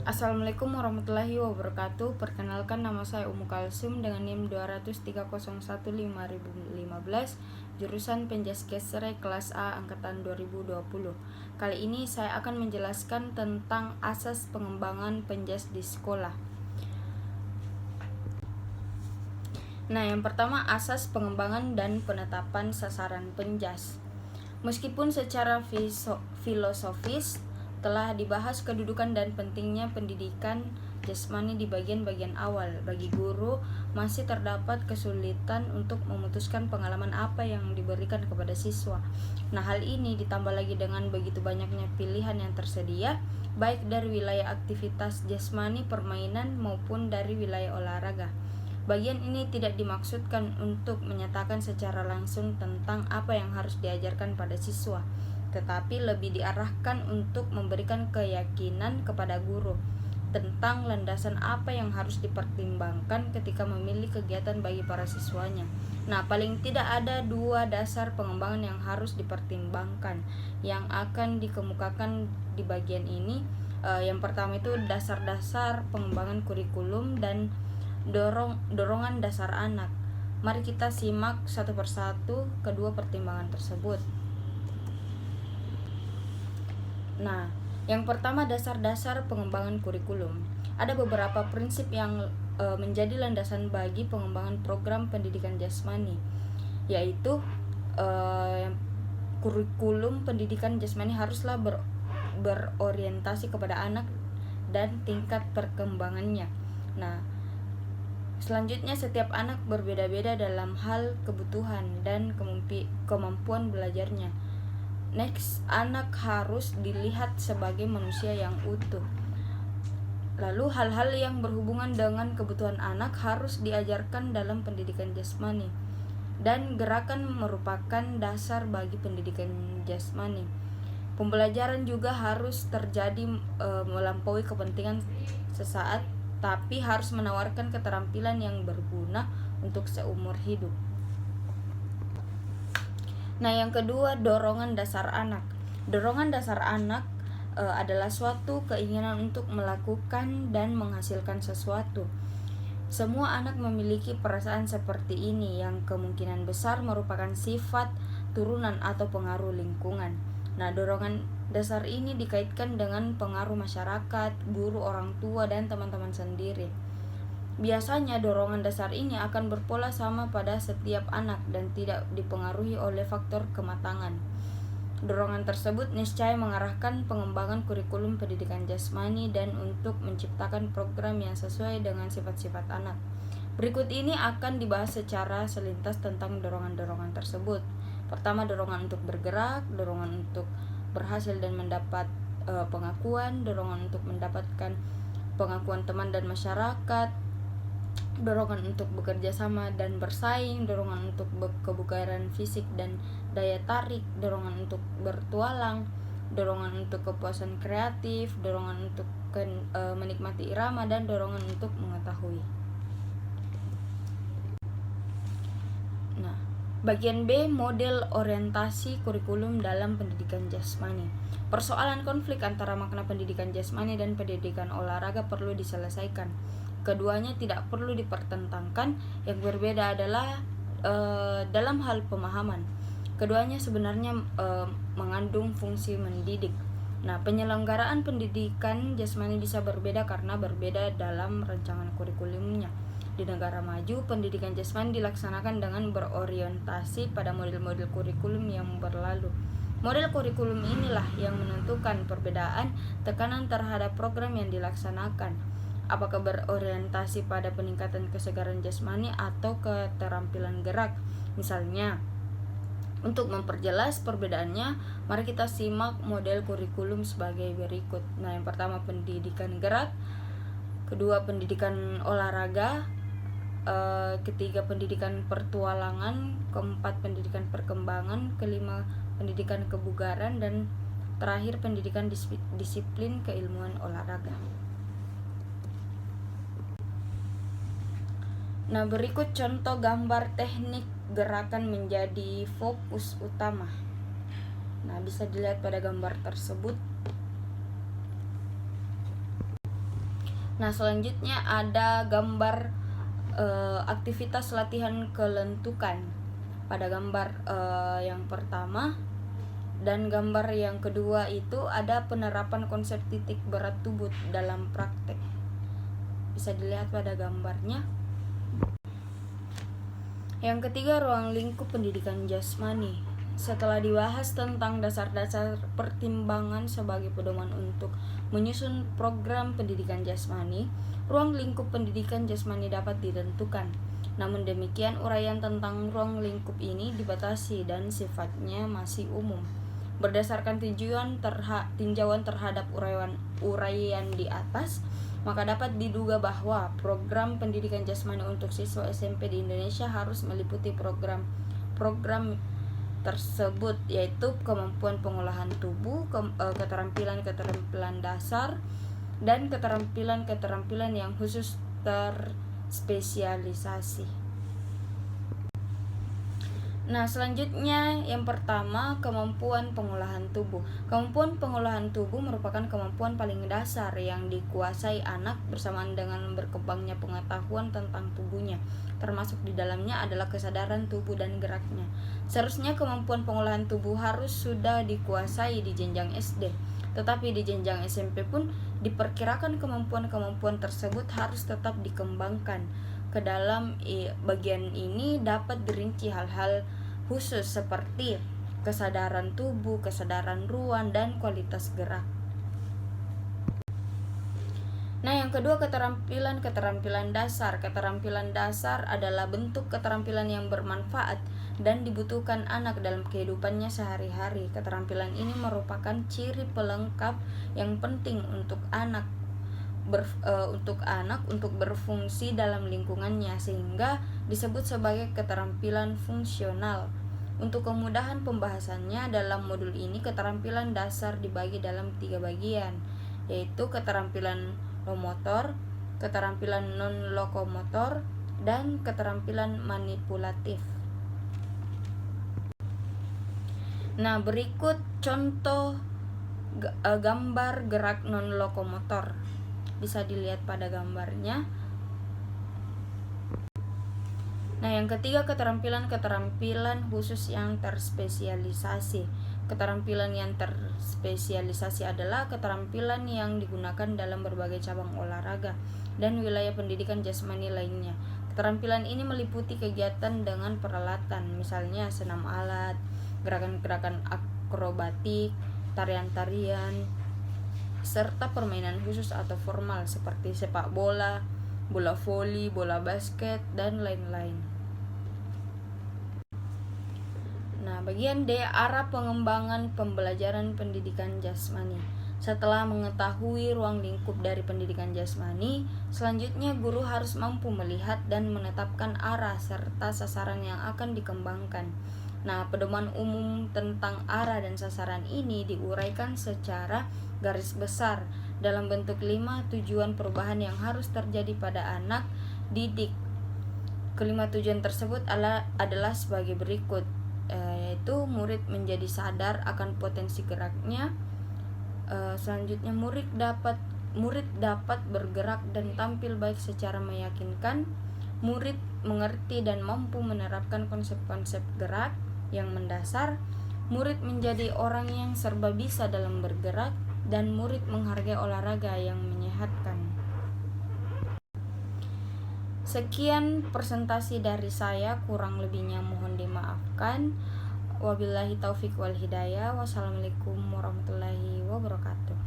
Assalamualaikum warahmatullahi wabarakatuh. Perkenalkan, nama saya Umu Kalsum dengan NIM 203015015, jurusan Penjaskesre kelas A angkatan 2020. Kali ini saya akan menjelaskan tentang asas pengembangan penjas di sekolah. Nah, yang pertama, asas pengembangan dan penetapan sasaran penjas. Meskipun secara filosofis telah dibahas kedudukan dan pentingnya pendidikan jasmani di bagian-bagian awal, bagi guru masih terdapat kesulitan untuk memutuskan pengalaman apa yang diberikan kepada siswa. Nah, hal ini ditambah lagi dengan begitu banyaknya pilihan yang tersedia, baik dari wilayah aktivitas jasmani permainan maupun dari wilayah olahraga. Bagian ini tidak dimaksudkan untuk menyatakan secara langsung tentang apa yang harus diajarkan pada siswa, tetapi lebih diarahkan untuk memberikan keyakinan kepada guru tentang landasan apa yang harus dipertimbangkan ketika memilih kegiatan bagi para siswanya. Nah, paling tidak ada 2 dasar pengembangan yang harus dipertimbangkan yang akan dikemukakan di bagian ini. Yang pertama itu dasar-dasar pengembangan kurikulum dan dorongan dasar anak. Mari kita simak satu persatu kedua pertimbangan tersebut. Nah, yang pertama, dasar-dasar pengembangan kurikulum. Ada beberapa prinsip yang menjadi landasan bagi pengembangan program pendidikan jasmani, yaitu kurikulum pendidikan jasmani haruslah berorientasi kepada anak dan tingkat perkembangannya. Nah, selanjutnya, setiap anak berbeda-beda dalam hal kebutuhan dan kemampuan belajarnya. Next, anak harus dilihat sebagai manusia yang utuh. Lalu, hal-hal yang berhubungan dengan kebutuhan anak harus diajarkan dalam pendidikan jasmani. Dan gerakan merupakan dasar bagi pendidikan jasmani. Pembelajaran juga harus terjadi melampaui kepentingan sesaat, tapi harus menawarkan keterampilan yang berguna untuk seumur hidup. Nah, yang kedua, dorongan dasar anak. Dorongan dasar anak adalah suatu keinginan untuk melakukan dan menghasilkan sesuatu. Semua anak memiliki perasaan seperti ini yang kemungkinan besar merupakan sifat turunan atau pengaruh lingkungan. Nah, dorongan dasar ini dikaitkan dengan pengaruh masyarakat, guru, orang tua, dan teman-teman sendiri. Biasanya dorongan dasar ini akan berpola sama pada setiap anak dan tidak dipengaruhi oleh faktor kematangan. Dorongan tersebut niscaya mengarahkan pengembangan kurikulum pendidikan jasmani dan untuk menciptakan program yang sesuai dengan sifat-sifat anak. Berikut ini akan dibahas secara selintas tentang dorongan-dorongan tersebut. Pertama, dorongan untuk bergerak, dorongan untuk berhasil dan mendapat pengakuan, dorongan untuk mendapatkan pengakuan teman dan masyarakat, dorongan untuk bekerja sama dan bersaing, dorongan untuk kebugaran fisik dan daya tarik, dorongan untuk bertualang, dorongan untuk kepuasan kreatif, dorongan untuk menikmati irama, dan dorongan untuk mengetahui. Nah, bagian B, model orientasi kurikulum dalam pendidikan jasmani. Persoalan konflik antara makna pendidikan jasmani dan pendidikan olahraga perlu diselesaikan. Keduanya tidak perlu dipertentangkan, yang berbeda adalah dalam hal pemahaman. Keduanya sebenarnya mengandung fungsi mendidik. Nah, penyelenggaraan pendidikan jasmani bisa berbeda karena berbeda dalam rancangan kurikulumnya. Di negara maju, pendidikan jasmani dilaksanakan dengan berorientasi pada model-model kurikulum yang berlalu. Model kurikulum inilah yang menentukan perbedaan tekanan terhadap program yang dilaksanakan. Apakah berorientasi pada peningkatan kesegaran jasmani atau keterampilan gerak? Misalnya, untuk memperjelas perbedaannya, mari kita simak model kurikulum sebagai berikut. Nah, yang pertama pendidikan gerak, kedua pendidikan olahraga, ketiga pendidikan pertualangan, keempat pendidikan perkembangan, kelima pendidikan kebugaran, dan terakhir pendidikan disiplin keilmuan olahraga. Nah, berikut contoh gambar teknik gerakan menjadi fokus utama. Nah, bisa dilihat pada gambar tersebut. Nah, selanjutnya ada gambar aktivitas latihan kelentukan pada gambar yang pertama dan gambar yang kedua itu ada penerapan konsep titik berat tubuh dalam praktek. Bisa dilihat pada gambarnya. Yang ketiga, ruang lingkup pendidikan jasmani. Setelah dibahas tentang dasar-dasar pertimbangan sebagai pedoman untuk menyusun program pendidikan jasmani, ruang lingkup pendidikan jasmani dapat ditentukan. Namun demikian, uraian tentang ruang lingkup ini dibatasi dan sifatnya masih umum. Berdasarkan tinjauan terhadap uraian di atas, maka dapat diduga bahwa program pendidikan jasmani untuk siswa SMP di Indonesia harus meliputi program tersebut, yaitu kemampuan pengolahan tubuh, keterampilan dasar, dan keterampilan yang khusus terspesialisasi. Nah, selanjutnya yang pertama, kemampuan pengolahan tubuh. Kemampuan pengolahan tubuh merupakan kemampuan paling dasar yang dikuasai anak bersamaan dengan berkembangnya pengetahuan tentang tubuhnya. Termasuk di dalamnya adalah kesadaran tubuh dan geraknya. Seharusnya kemampuan pengolahan tubuh harus sudah dikuasai di jenjang SD. Tetapi di jenjang SMP pun diperkirakan kemampuan-kemampuan tersebut harus tetap dikembangkan. Ke dalam bagian ini dapat dirinci hal-hal khusus seperti kesadaran tubuh, kesadaran ruang, dan kualitas gerak. Nah, yang kedua, keterampilan dasar. Keterampilan dasar adalah bentuk keterampilan yang bermanfaat dan dibutuhkan anak dalam kehidupannya sehari-hari. Keterampilan ini merupakan ciri pelengkap yang penting untuk anak untuk berfungsi dalam lingkungannya, sehingga disebut sebagai keterampilan fungsional. Untuk kemudahan pembahasannya dalam modul ini, keterampilan dasar dibagi dalam 3 bagian, yaitu keterampilan lomotor, keterampilan non-lokomotor, dan keterampilan manipulatif. Nah, berikut contoh gambar gerak non-lokomotor. Bisa dilihat pada gambarnya. Nah, yang ketiga, keterampilan khusus yang terspesialisasi. Keterampilan yang terspesialisasi adalah keterampilan yang digunakan dalam berbagai cabang olahraga dan wilayah pendidikan jasmani lainnya. Keterampilan ini meliputi kegiatan dengan peralatan, misalnya senam alat, gerakan-gerakan akrobatik, tarian-tarian, serta permainan khusus atau formal seperti sepak bola, bola voli, bola basket, dan lain-lain. Nah, bagian D, arah pengembangan pembelajaran pendidikan jasmani. Setelah mengetahui ruang lingkup dari pendidikan jasmani, selanjutnya guru harus mampu melihat dan menetapkan arah serta sasaran yang akan dikembangkan. Nah, pedoman umum tentang arah dan sasaran ini diuraikan secara garis besar dalam bentuk 5 tujuan perubahan yang harus terjadi pada anak didik. Kelima tujuan tersebut adalah sebagai berikut, yaitu murid menjadi sadar akan potensi geraknya. Selanjutnya murid dapat bergerak dan tampil baik secara meyakinkan. Murid mengerti dan mampu menerapkan konsep-konsep gerak yang mendasar. Murid menjadi orang yang serba bisa dalam bergerak, dan murid menghargai olahraga yang menyehatkan. Sekian presentasi dari saya, kurang lebihnya mohon dimaafkan. Wabillahi taufik wal hidayah. Wassalamualaikum warahmatullahi wabarakatuh.